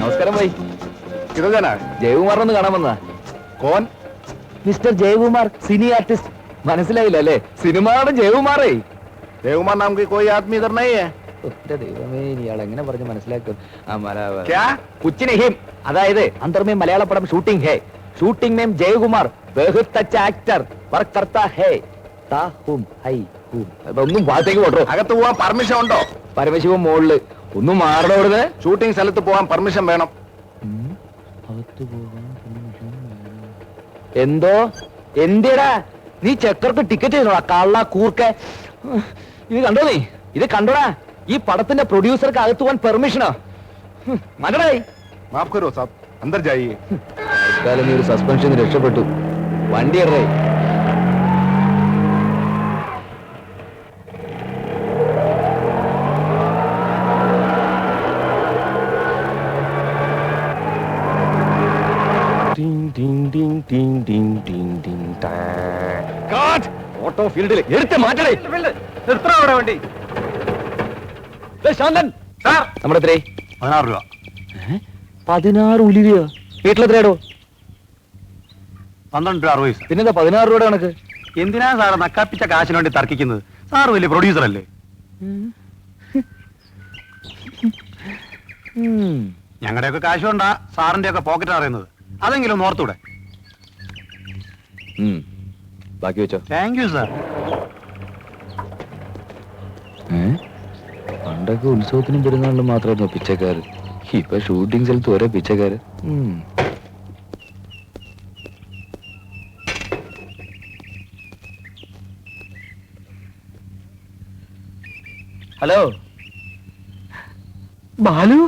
നമസ്കാരം ഭായി. കിരജന ജയകുമാറിനൊന്ന് കാണാൻ വന്നാ. കോൻ? Mister Jayakumar, cine artist. മനസ്സിലായില്ല അല്ലേ? സിനിമയുടെ ജയകുമാറേ. ജയകുമാർ നാം की कोई आदमी इधर नहीं है. എന്റെ ദൈവമേ, ഇയാൾ എങ്ങനെ പറഞ്ഞ് മനസ്സിലാക്കും? क्या? कुछ नहीं. അതായത് അന്തർമേ മലയാള പടം ഷൂട്ടിംഗ് ഹേ. ഷൂട്ടിംഗ് में जयकुमार बहुत अच्छा एक्टर वर्क करता है. താഹും ഹൈ ഹും. ഒന്നും ഭാഗത്തേക്ക് പോട്ടോ. അകത്ത് പോവാൻ പെർമിഷൻ ഉണ്ടോ? പരമശിവൻ മോളില്. ഒന്നും മാറണോ ഇവിടുന്ന്? ഷൂട്ടിംഗ് സ്ഥലത്ത് പോവാൻ പെർമിഷൻ വേണം. എന്തോ എന്തിടാ നീ ചെക്കർക്ക് ടിക്കറ്റ് ചെയ്തോടാ കള്ള കൂർക്കെ. ഇത് കണ്ടോ നീ? ഇത് കണ്ടോടാ? ഈ പടത്തിന്റെ പ്രൊഡ്യൂസർക്ക് അകത്ത് പോകാൻ പെർമിഷനാ. മനടായി. മാഫ് കരോ സാബ്, അന്തർ ജായിയെ. നീ ഒരു സസ്പെൻഷൻ രക്ഷപ്പെട്ടു. വണ്ടി ഇറേ. ഓട്ടോ ഫീൽഡിൽ എടുത്ത് മാറ്റണേ. വണ്ടി ശാന്തൻ നമ്മുടെ എത്രേ? 16 രൂപ. 16 ഉലിയോ? വീട്ടിലെത്രയാടോ? 12 രൂപ 60. പിന്നെന്താ 16 രൂപയുടെ കണക്ക്? എന്തിനാ സാറ് നക്കാപ്പിച്ച കാശിന് വേണ്ടി തർക്കിക്കുന്നത്? സാറ് വലിയ പ്രൊഡ്യൂസർ അല്ലേ? ഞങ്ങളുടെയൊക്കെ കാശ് കൊണ്ടാ സാറിന്റെ ഒക്കെ പോക്കറ്റ് അറിയുന്നത്. അതെങ്കിലും ഒന്ന് ഓർത്തൂടെ? ബാക്കി വെച്ചോ. Thank you sir. പണ്ടൊക്കെ ഉത്സവത്തിനും പെരുന്നാളിനും മാത്രമായിരുന്നു പിച്ചക്കാര്. ഇപ്പൊ ഷൂട്ടിംഗ് സ്ഥലത്ത് ഓരോ പിച്ചക്കാര്. ഹലോ ബാലു.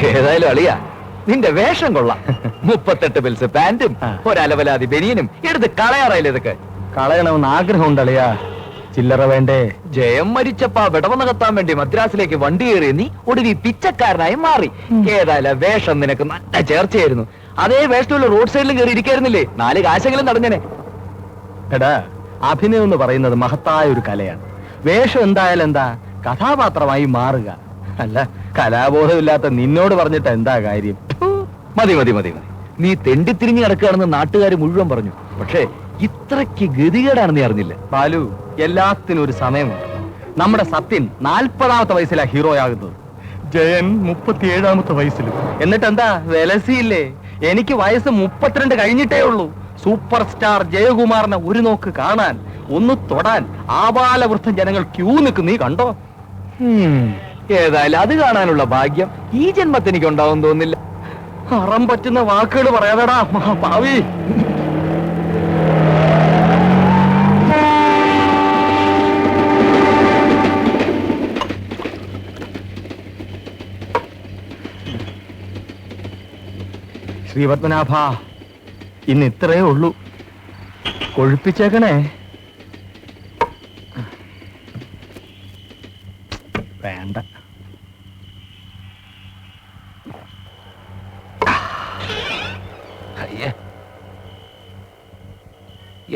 ഏതായാലും അളിയാ, നിന്റെ വേഷം കൊള്ളാം. 38 പിൽസ് പാന്റും ഒരലവലാതി ബനിയനും എടുത്ത് കളയാറായില്ല. ഇതൊക്കെ കളയണമെന്ന് ആഗ്രഹമുണ്ട് അളിയാ. ചില്ലറ വേണ്ടേ? ജയം മരിച്ചപ്പാ വിടവന്ന് കത്താൻ വേണ്ടി മദ്രാസിലേക്ക് വണ്ടി കയറി നീ ഒടുവി പിച്ചക്കാരനായി മാറി. ഏതായാലും വേഷം നിനക്ക് നല്ല ചേർച്ചയായിരുന്നു. അതേ വേഷമുള്ള റോഡ് സൈഡിലും കയറി ഇരിക്കായിരുന്നില്ലേ? 4 കാശെങ്കിലും നടഞ്ഞനെ. എടാ, അഭിനയം എന്ന് പറയുന്നത് മഹത്തായ ഒരു കലയാണ്. വേഷം എന്തായാലും എന്താ, കഥാപാത്രമായി മാറുക. അല്ല, കലാബോധമില്ലാത്ത നിന്നോട് പറഞ്ഞിട്ട് എന്താ കാര്യം? മതി മതി മതി മതി. നീ തെണ്ടിത്തിരിഞ്ഞ് കിടക്കുകയാണെന്ന് നാട്ടുകാർ മുഴുവൻ പറഞ്ഞു. പക്ഷേ ഇത്രയ്ക്ക് ഗതികേടാണെന്ന് അറിഞ്ഞില്ല. ബാലു, എല്ലാത്തിനും ഒരു സമയമുണ്ട്. നമ്മുടെ സത്യൻ 40ാമത്തെ വയസ്സിലാ ഹീറോയാകുന്നത്. ജയൻ 37ാമത്തെ വയസ്സിലും. എന്നിട്ട് എന്താ വിലസിയില്ലേ? എനിക്ക് വയസ്സ് 32 കഴിഞ്ഞിട്ടേ ഉള്ളൂ. സൂപ്പർ സ്റ്റാർ ജയകുമാറിനെ ഒരു നോക്ക് കാണാൻ, ഒന്ന് തൊടാൻ ആബാലവൃദ്ധം ജനങ്ങൾ ക്യൂ നിൽക്കും. നീ കണ്ടോ? ഏതായാലും അത് കാണാനുള്ള ഭാഗ്യം ഈ ജന്മത്തിന് എനിക്ക് ഉണ്ടാവും തോന്നില്ല. അറം പറ്റുന്ന വാക്കുകൾ പറയാതെടാ മഹാഭാവി. ശ്രീപത്മനാഭ, ഇന്ന് ഇത്രയേ ഉള്ളൂ. കൊഴുപ്പിച്ചേക്കണേ. വേണ്ട.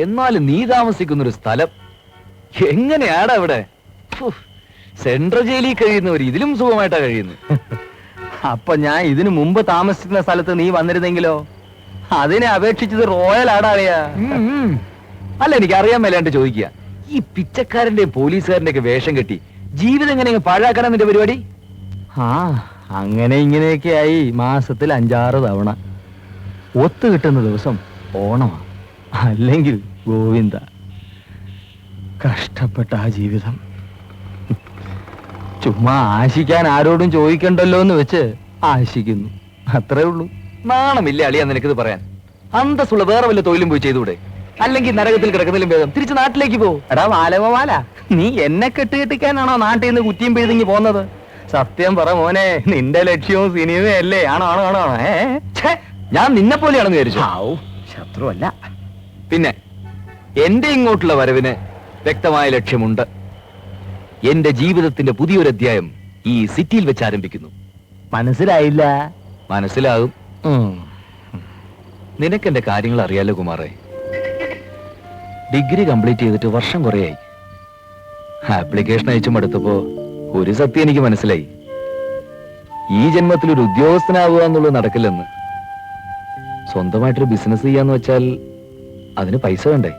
എന്നാലും നീ താമസിക്കുന്നൊരു സ്ഥലം എങ്ങനെയാടാ ഇവിടെ? സെൻട്രൽ ജയിലിൽ കഴിയുന്നവർ ഇതിലും സുഖമായിട്ടാ കഴിയുന്നു. അപ്പൊ ഞാൻ ഇതിനു മുമ്പ് താമസിക്കുന്ന സ്ഥലത്ത് നീ വന്നിരുന്നെങ്കിലോ? അതിനെ അപേക്ഷിച്ചത് റോയൽ ആടാളിയാ. അല്ല, എനിക്ക് അറിയാൻ മേലാണ്ട് ചോദിക്കുക, ഈ പിച്ചക്കാരന്റെ പോലീസുകാരന്റെ ഒക്കെ വേഷം കെട്ടി ജീവിതം എങ്ങനെ പാഴാക്കാനാ നിന്റെ പരിപാടി? അങ്ങനെ ഇങ്ങനെയൊക്കെ ആയി മാസത്തിൽ 5-6 തവണ. ഒത്തു കിട്ടുന്ന ദിവസം ഓണമാ, അല്ലെങ്കിൽ ഗോവിന്ദ. കഷ്ടപ്പെട്ട ആ ജീവിതം. ചുമ്മാ ആശിക്കാൻ ആരോടും ചോദിക്കണ്ടല്ലോ എന്ന് വെച്ച് ആശിക്കുന്നു, അത്രേ ഉള്ളൂ. നാണമില്ല അളിയാ നിനക്കിത് പറയാൻ? അന്തസ്സുള്ള വേറെ വല്ല തൊഴിലും പോയി ചെയ്തുകൂടെ? അല്ലെങ്കിൽ നരകത്തിൽ കിടക്കുന്നതിലും ഭേദം തിരിച്ച് നാട്ടിലേക്ക് പോ. എടാ വാലവമാല, നീ എന്നെ കെട്ടുകെട്ടിക്കാനാണോ നാട്ടിൽ നിന്ന് കുറ്റിയും പിഴുതിങ്ങി പോന്നത്? സത്യം പറ മോനെ, നിന്റെ ലക്ഷ്യവും സിനിമയല്ലേ? ആണോ ആണോ ആണോ? ഞാൻ നിന്നെ പോലെയാണെന്ന് വിചാരിച്ചു. ശത്രുവല്ല. പിന്നെ എന്റെ ഇങ്ങോട്ടുള്ള വരവിന് വ്യക്തമായ ലക്ഷ്യമുണ്ട്. എന്റെ ജീവിതത്തിന്റെ പുതിയൊരു അധ്യായം ഈ സിറ്റിയിൽ വെച്ച് ആരംഭിക്കുന്നു. മനസ്സിലായില്ല. മനസ്സിലാകും. നിനക്കെന്റെ കാര്യങ്ങൾ അറിയാലോ കുമാറേ. ഡിഗ്രി കംപ്ലീറ്റ് ചെയ്തിട്ട് വർഷം കുറയായി. ആപ്ലിക്കേഷൻ അയച്ചു മടുത്തപ്പോ ഒരു സത്യം എനിക്ക് മനസ്സിലായി. ഈ ജന്മത്തിൽ ഒരു ഉദ്യോഗസ്ഥനാവുക എന്നുള്ളത് നടക്കില്ലെന്ന്. സ്വന്തമായിട്ടൊരു ബിസിനസ് ചെയ്യാന്ന് വെച്ചാൽ അതിന് പൈസ വേണ്ടേ?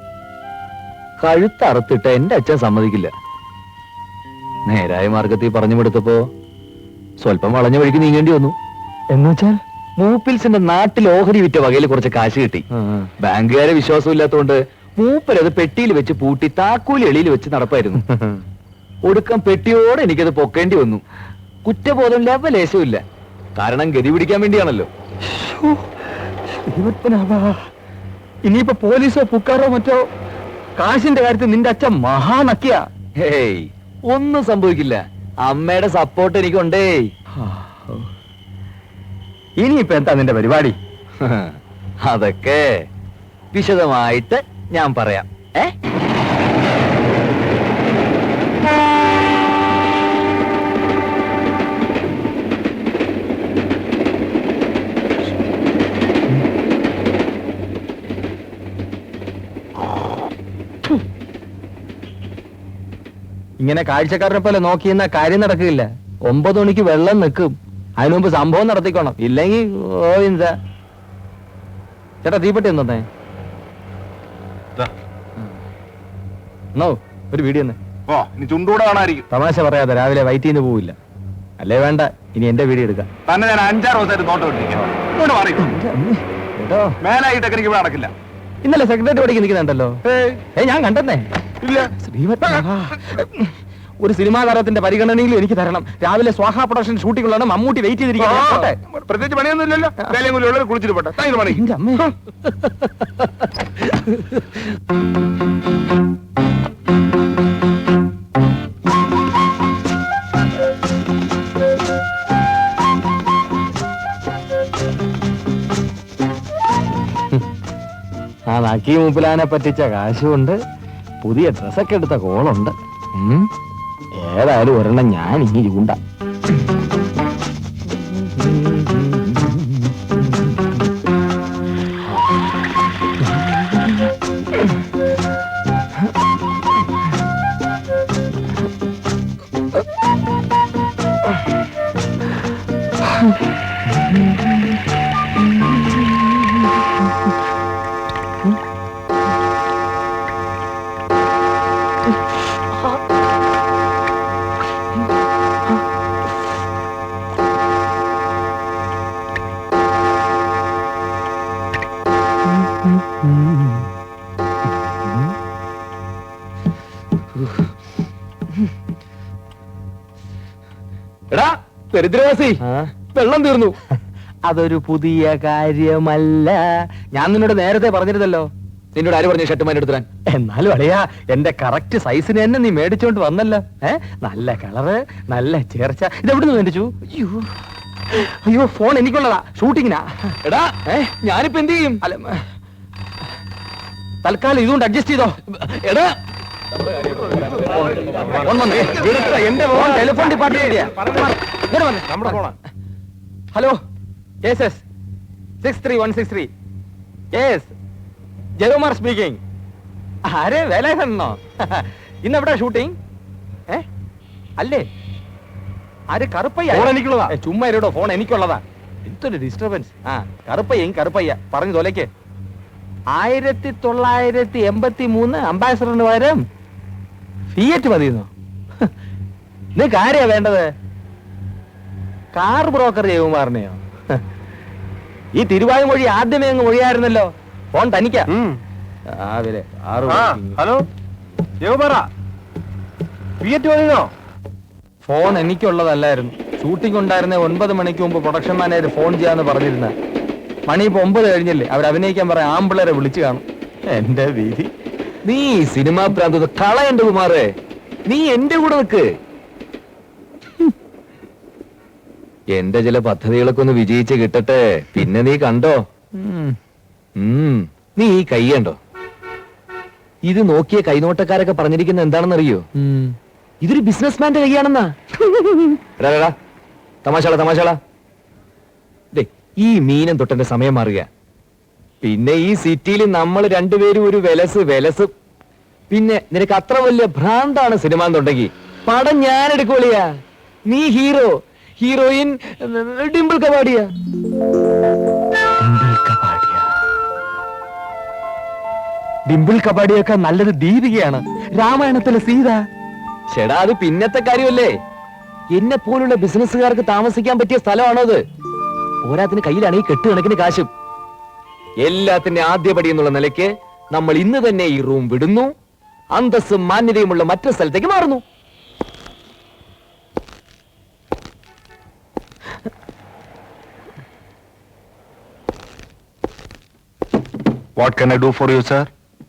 കഴുത്തറുത്തിട്ട് എന്റെ അച്ഛൻ സമ്മതിക്കില്ല. നേരായ മാർഗത്തിൽ പറഞ്ഞു കൊടുത്തപ്പോ സ്വല്പം വളഞ്ഞ വഴിക്ക് നീങ്ങേണ്ടി വന്നു. എന്നുവെച്ചാൽ മൂപ്പിൽസിന്റെ നാട്ടിൽ ഓഹരി വിറ്റ വകയിൽ കുറച്ച് കാശ് കിട്ടി. ബാങ്കുകാരെ വിശ്വാസമില്ലാത്തതുകൊണ്ട് മൂപ്പരത് പെട്ടിയിൽ വെച്ച് പൂട്ടി താക്കൂലി എളിയിൽ വെച്ച് നടപ്പായിരുന്നു. ഒടുക്കം പെട്ടിയോടെ എനിക്കത് പൊക്കേണ്ടി വന്നു. കുറ്റബോധം ലെവലേശമില്ല. കാരണം ഗതി പിടിക്കാൻ വേണ്ടിയാണല്ലോ. ഇനിയിപ്പോ പോലീസോ പുക്കാറോ മറ്റോ കാശിന്റെ കാര്യത്തിൽ നിന്റെ അച്ഛൻ മഹാനക്കിയ. ഹേയ്, ഒന്നും സംഭവിക്കില്ല. അമ്മയുടെ സപ്പോർട്ട് എനിക്കുണ്ടേ. ഇനിയിപ്പോ എന്താ നിന്റെ പരിപാടി? അതൊക്കെ വിശദമായിട്ട് ഞാൻ പറയാം. ഇങ്ങനെ കാഴ്ചക്കാരനെ പോലെ നോക്കിയെന്ന കാര്യം നടക്കില്ല. 9 മണിക്ക് വെള്ളം നിൽക്കും. അതിനു മുമ്പ് സംഭവം നടത്തിക്കോണം. ഇല്ലെങ്കിൽ എന്താ ചേട്ടാ തീപ്പെട്ടി തന്നെ ഒരു വീഡിയോ ഇനി ചുണ്ടൂടെ കാണാതിരിക്കും. തമാശ പറയാതെ രാവിലെ വയറ്റിൽ നിന്ന് പോവില്ല. അല്ലേ വേണ്ട, ഇനി എന്റെ വീഡിയോ എടുക്കാം. തന്നെ ഞാൻ 5-6 ദിവസമായിട്ട് നോട്ട് വിട്ടിരിക്കാം. ഇങ്ങോട്ട് മാറി. കേട്ടോ, മേലായിട്ടൊക്കെ എനിക്ക് ഇവിടെ നടക്കില്ല. ഇന്നലെ സെക്രട്ടറി പഠിക്ക് നിൽക്കുന്നുണ്ടല്ലോ. ഞാൻ കണ്ടെന്നേ. ഇല്ല, ഒരു സിനിമാ താരത്തിന്റെ പരിഗണനയിലും എനിക്ക് തരണം. രാവിലെ സ്വാഹ പ്രൊഡക്ഷൻ ഷൂട്ടിങ്ങുള്ളതാണ്. മമ്മൂട്ടി വെയിറ്റ് ചെയ്തിരിക്കുകയാണ്. പ്രത്യേകിച്ച് പണിയൊന്നും ഇല്ലല്ലോ. വേലയും കൂടി ഉള്ളത് കുളിച്ചിട്ട് പോട്ടെ. താങ്കൾ പണി. എന്റെ അമ്മേ. ആ നക്കി മൂപ്പിലാനെ പറ്റിച്ച കാശുണ്ട്. പുതിയ ഡ്രസ്സൊക്കെ എടുത്ത കോളുണ്ട്. ഏതായാലും ഒരെണ്ണം ഞാൻ ഇനി ചൂണ്ട. എടാ ദരിദ്രവാസി, വെള്ളം തീർന്നു. അതൊരു പുതിയ കാര്യമല്ല. ഞാൻ നിന്നോട് നേരത്തെ പറഞ്ഞിരുന്നല്ലോ. നിന്നോട് ആര് പറഞ്ഞു ഷർട്ട് എടുത്താൻ? എന്നാലും അളിയാ, എന്റെ കറക്റ്റ് സൈസിന് തന്നെ നീ മേടിച്ചോണ്ട് വന്നല്ലോ. നല്ല കളറ്, നല്ല ചേർച്ച. ഇതെവിടെ നിന്ന് മേടിച്ചു? അയ്യോ, ഫോൺ എനിക്കുള്ളതാ, ഷൂട്ടിങ്ങിനാ. എടാ ഞാനിപ്പോ എന്ത് ചെയ്യും? അല്ല, തൽക്കാലം ഇതുകൊണ്ട് അഡ്ജസ്റ്റ് ചെയ്തോ. എടാ എന്റെ phone telephone department. Hello, yes 63163. Yes, Jayakumar speaking. ആരെ വേലായുധനോ? ഇന്നെവിടെ ഷൂട്ടിംഗ്? അല്ലേ? ആര്? കറുപ്പയ്യ? എനിക്കുള്ളതാ. ചുമ്മാ ഇരടോ, ഫോൺ എനിക്കുള്ളതാ. എന്തൊരു ഡിസ്റ്റർബൻസ്. കറുപ്പയ്യ പറഞ്ഞു തോലയ്ക്ക്. 1983 അംബാസഡറിന് പകരം ഫിയറ്റ് മതിയെന്നോ? നിനക്ക് ആരെയാ വേണ്ടത്? കാർ ബ്രോക്കർ ജയകുമാറിനെയോ? ഈ തിരുവായ്മൊഴി ആദ്യമേ അങ്ങ് മൊഴിയായിരുന്നല്ലോ. ഫോൺ തനിക്കാ. രാവിലെ 6 മണിക്ക്. ഹലോ ജയകുമാറാ, ഫിയറ്റ് മതിയോ? ഫോൺ എനിക്കുള്ളതല്ലായിരുന്നു. ഷൂട്ടിംഗ് ഉണ്ടായിരുന്ന 9 മണിക്ക് മുമ്പ് പ്രൊഡക്ഷൻ മാനേജർ ഫോൺ ചെയ്യാന്ന് പറഞ്ഞിരുന്ന. മണി ഇപ്പൊ 9 കഴിഞ്ഞല്ലേ. അവർ അഭിനയിക്കാൻ പറയാൻ ആമ്പിളരെ വിളിച്ചു കാണും. എന്റെ വിധി. നീ സിനിമാ പ്രാന്തത കളയണ്ട കുമാറേ. നീ എന്റെ കൂടെ നിൽക്ക്. എന്റെ ചില പദ്ധതികളൊക്കെ ഒന്ന് വിജയിച്ച് കിട്ടട്ടെ, പിന്നെ നീ കണ്ടോ. നീ ഈ കൈ കണ്ടോ? ഇത് നോക്കിയ കൈനോട്ടക്കാരൊക്കെ പറഞ്ഞിരിക്കുന്ന എന്താണെന്നറിയോ? ഇതൊരു ബിസിനസ്മാന്റെ കൈയാണെന്നാ. തമാശാള ഈ മീനം തൊട്ടെന്റെ സമയം മാറുക. പിന്നെ ഈ സിറ്റിയിൽ നമ്മൾ രണ്ടുപേരും ഒരു വിലസ്. പിന്നെ നിനക്ക് അത്ര വലിയ ഭ്രാന്താണ് സിനിമ എന്നുണ്ടെങ്കിൽ പടം ഞാൻ എടുക്കോളിയാ. നീ ഹീറോ, ഹീറോയിൻ ഡിംപിൾ കപാഡിയ. ഡിംപിൾ കപാഡിയൊക്കെ നല്ലൊരു ദീപികയാണ്, രാമായണത്തിലെ സീത. ചേടാ അത് പിന്നത്തെ കാര്യമല്ലേ. എന്നെ പോലുള്ള ബിസിനസ്സുകാർക്ക് താമസിക്കാൻ പറ്റിയ സ്ഥലമാണോ അത്? പോരാത്തിന് കയ്യിലാണെങ്കിൽ കെട്ടുകണക്കിന് കാശും. എല്ലാത്തിന്റെ ആദ്യപടി എന്നുള്ള നിലയ്ക്ക് നമ്മൾ ഇന്ന് തന്നെ ഈ റൂം വിടുന്നു, അന്തസ്സും മാന്യതയുമുള്ള മറ്റൊരു സ്ഥലത്തേക്ക് മാറുന്നു. What can I do for you sir?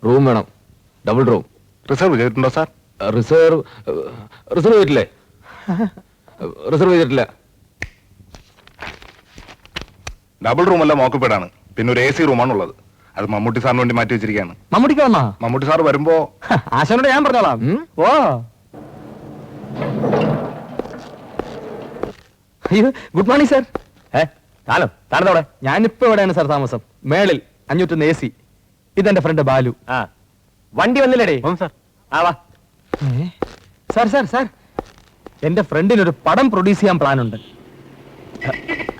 Room വേണം, ഡബിൾ റൂം. റിസർവ് ചെയ്തിട്ടുണ്ടോ സാർ? റിസർവ് ചെയ്തിട്ടില്ലേ? റിസർവ് ചെയ്തിട്ടില്ല. ഡബിൾ റൂം അല്ല, മോക്കപ്പേടാണ്. പിന്നെ ഒരു AC റൂമാണ് ഉള്ളത്. അത് മമ്മൂട്ടി സാറിന് വേണ്ടി മാറ്റി വെച്ചിരിക്കുകയാണ്. മമ്മൂട്ടിക്ക് വന്നാ? മമ്മൂട്ടി സാർ വരുമ്പോ ആശാനോട് ഞാൻ പറഞ്ഞോളാം. ഓ അയ്യോ, ഗുഡ് മോർണിംഗ് സാർ. താനത്തോടെ ഞാനിപ്പോ എവിടെയാണ് സാർ താമസം? മേളിൽ 501 AC. ഇതെന്റെ ഫ്രണ്ട് ബാലു. വണ്ടി വന്നില്ലേടേ? സാർ സാർ സാർ സാർ എന്റെ ഫ്രണ്ടിന് ഒരു പടം പ്രൊഡ്യൂസ് ചെയ്യാൻ പ്ലാൻ ഉണ്ട്.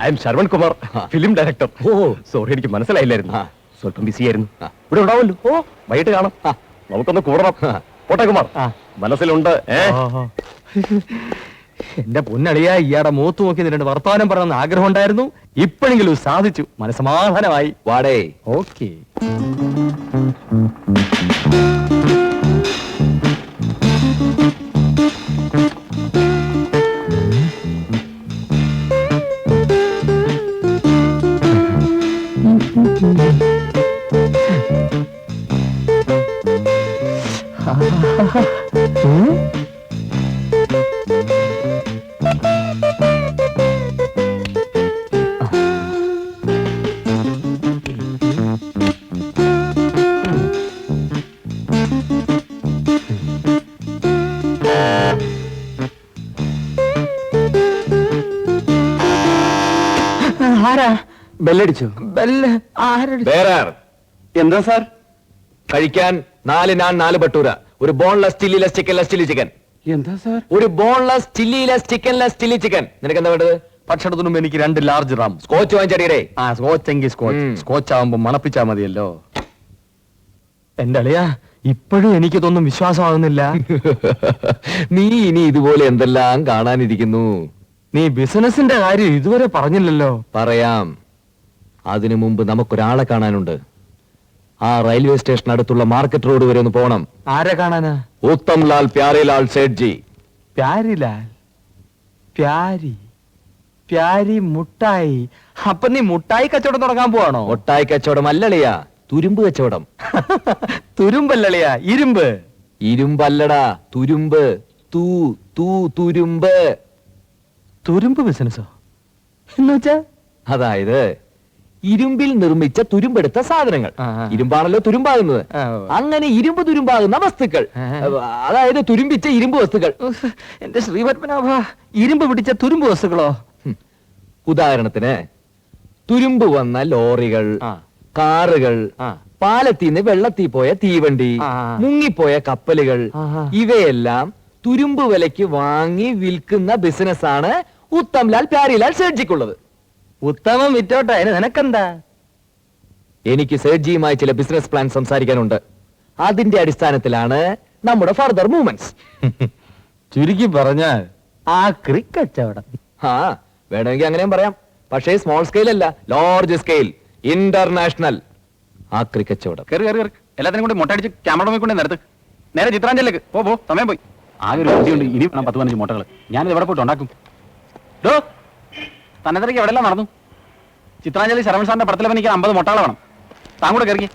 I'm Saravan Kumar, film director. Oh sorry, എനിക്ക് മനസ്സിലായില്ലായിരുന്നു. സ്വല്പം ബിസി ആയിരുന്നു. ഇവിടെ ഉണ്ടാവല്ലോ. ഓ, വൈകിട്ട് കാണാം. നമുക്കൊന്ന് കൂടണം. പോട്ടെ കുമാർ, മനസ്സിലുണ്ട്. എന്റെ പൊന്നളിയ, ഇയാടെ മൂത്ത് നോക്കി നിന്റെ വർത്തമാനം പറയണമെന്ന് ആഗ്രഹം ഉണ്ടായിരുന്നു. ഇപ്പോഴെങ്കിലും സാധിച്ചു, മനസ്സമാധാനമായി. വാടേ. ഓക്കെ. ആരാ ബെല്ലടിച്ചു? ബെല്ല് ആരടിച്ചു? എന്താ സാർ? കഴിക്കാൻ 4 നാൻ 4 ബട്ടൂര, ഒരു ബോൺലെസ് ചില്ലിലെസ് ചിക്കൻലെസ് ചില്ലി ചിക്കൻ. എന്താ സാർ? ഒരു ബോൺലെസ് ചില്ലിലെസ് ചിക്കൻലെസ് ചില്ലി ചിക്കൻ. നിനക്ക് എന്താ വേണ്ടത്? ഭക്ഷണത്തിനും എനിക്ക് 2 ലാർജ് റാം. സ്കോച്ച് വാങ്ങിച്ചടിയടേ. ആ സ്കോച്ച് എങ്കിൽ സ്കോച്ച്. സ്കോച്ച് ആവുമ്പോ മണപ്പിച്ചാ മതിയല്ലോ. എന്റെ അളിയാ, ഇപ്പോഴും എനിക്കിതൊന്നും വിശ്വാസമാകുന്നില്ല. നീ ഇനി ഇതുപോലെ എന്തെല്ലാം കാണാനിരിക്കുന്നു. നീ ബിസിനസിന്റെ കാര്യം ഇതുവരെ പറഞ്ഞില്ലല്ലോ. പറയാം. അതിനു മുമ്പ് നമുക്കൊരാളെ കാണാനുണ്ട്. ആ റെയിൽവേ സ്റ്റേഷൻ അടുത്തുള്ള മാർക്കറ്റ് റോഡ് വരെ ഒന്ന് പോണം. ആരെ കാണാനാ? ഉത്തം ലാൽ പ്യാരേലാൽ സേഠ്ജി. പ്യാരിലാൽ? പ്യാരി മുട്ടായി. അപ്പൊ നീ മുട്ടായി കച്ചവടം തുടങ്ങാൻ പോവാണോ? ഒട്ടായി കച്ചവടം അല്ലളിയാ, തുരുമ്പ് കച്ചവടം. തുരുമ്പല്ലളിയാ, ഇരുമ്പ്. ഇരുമ്പല്ലടാ, തുരുമ്പ്. തുരുമ്പ്. തുരുമ്പ് ബിസിനസ്സോ എന്നുവെച്ചാ? അതായത് ഇരുമ്പിൽ നിർമ്മിച്ച തുരുമ്പെടുത്ത സാധനങ്ങൾ. ആ. ഇരുമ്പാണല്ലോ തുരുമ്പാകുന്നത്. ആ. അങ്ങനെ ഇരുമ്പ് തുരുമ്പാകുന്ന വസ്തുക്കൾ. ആ. അതായത് തുരുമ്പിച്ച ഇരുമ്പ് വസ്തുക്കൾ. എന്റെ ശ്രീപത്മനാഭ, ഇരുമ്പ് പിടിച്ച തുരുമ്പ് വസ്തുക്കളോ? ഉദാഹരണത്തിന് തുരുമ്പ് വന്ന ലോറികൾ, ആ. കാറുകൾ, ആ. പാലത്തീന്ന് വെള്ളത്തിൽ പോയ തീവണ്ടി, ആ. മുങ്ങിപ്പോയ കപ്പലുകൾ, ആഹാ. ഇവയെല്ലാം തുരുമ്പ് വിലയ്ക്ക് വാങ്ങി വിൽക്കുന്ന ബിസിനസ്സാണ് ഉത്തംലാൽ പ്യാരിലാൽ സേഠ്ജിക്കുള്ളത്. ഉത്തമം വിറ്റോട്ടെ, അതിന് നിനക്കെന്താ? എനിക്ക് സേഠ്ജിയുമായി ചില ബിസിനസ് പ്ലാൻ സംസാരിക്കാനുണ്ട്. അതിന്റെ അടിസ്ഥാനത്തിലാണ് നമ്മുടെ ഫർദർ മൂവ്മെന്റ്സ്. ചുരുക്കി പറഞ്ഞാൽ ആ കച്ചവടം. ആ, വേണമെങ്കിൽ അങ്ങനെയും പറയാം. പക്ഷേ സ്മോൾ സ്കെയിൽ അല്ല, ലാർജ് സ്കെയിൽ, ഇന്റർനാഷണൽ ആക്രി കച്ചവടം. കയറി എല്ലാത്തിനും കൂടി മുട്ടടിച്ച് ക്യാമറ കൊണ്ട് നിരത്ത് നേരെ ചിത്രാഞ്ജലിലേക്ക് പോ. സമയം പോയി. ആകെ ഒരു വണ്ടിയുണ്ട്, ഇനി 10-15 മുട്ടകൾ. ഞാനിത് എവിടെ പോയിട്ട് ഉണ്ടാക്കും? തന്നെത്തിരക്ക് എവിടെയെല്ലാം നടന്നു? ചിത്രാഞ്ജലി ശരവൺ സാറിന്റെ പടത്തിലഭിനയിക്കാൻ 50 മുട്ടകൾ വേണം. താൻ കൂടെ കയറി.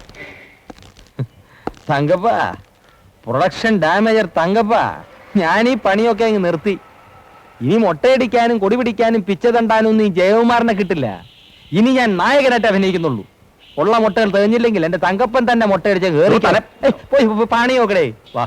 തങ്കപ്പ, പ്രൊഡക്ഷൻ ഡാമേജർ തങ്കപ്പ, ഞാൻ ഈ പണിയൊക്കെ അങ്ങ് നിർത്തി. ഇനി മുട്ടയടിക്കാനും കൊടി പിടിക്കാനും പിച്ച തണ്ടാനും ഒന്നും ഈ ജയകുമാറിനെ കിട്ടില്ല. ഇനി ഞാൻ നായകനായിട്ട് അഭിനയിക്കുന്നുള്ളൂ. ഉള്ള മുട്ടകൾ തെളിഞ്ഞില്ലെങ്കിൽ എന്റെ തങ്കപ്പൻ തന്നെ മുട്ടയടിച്ച കേറി. പോയി പണി നോക്കടേ. വാ.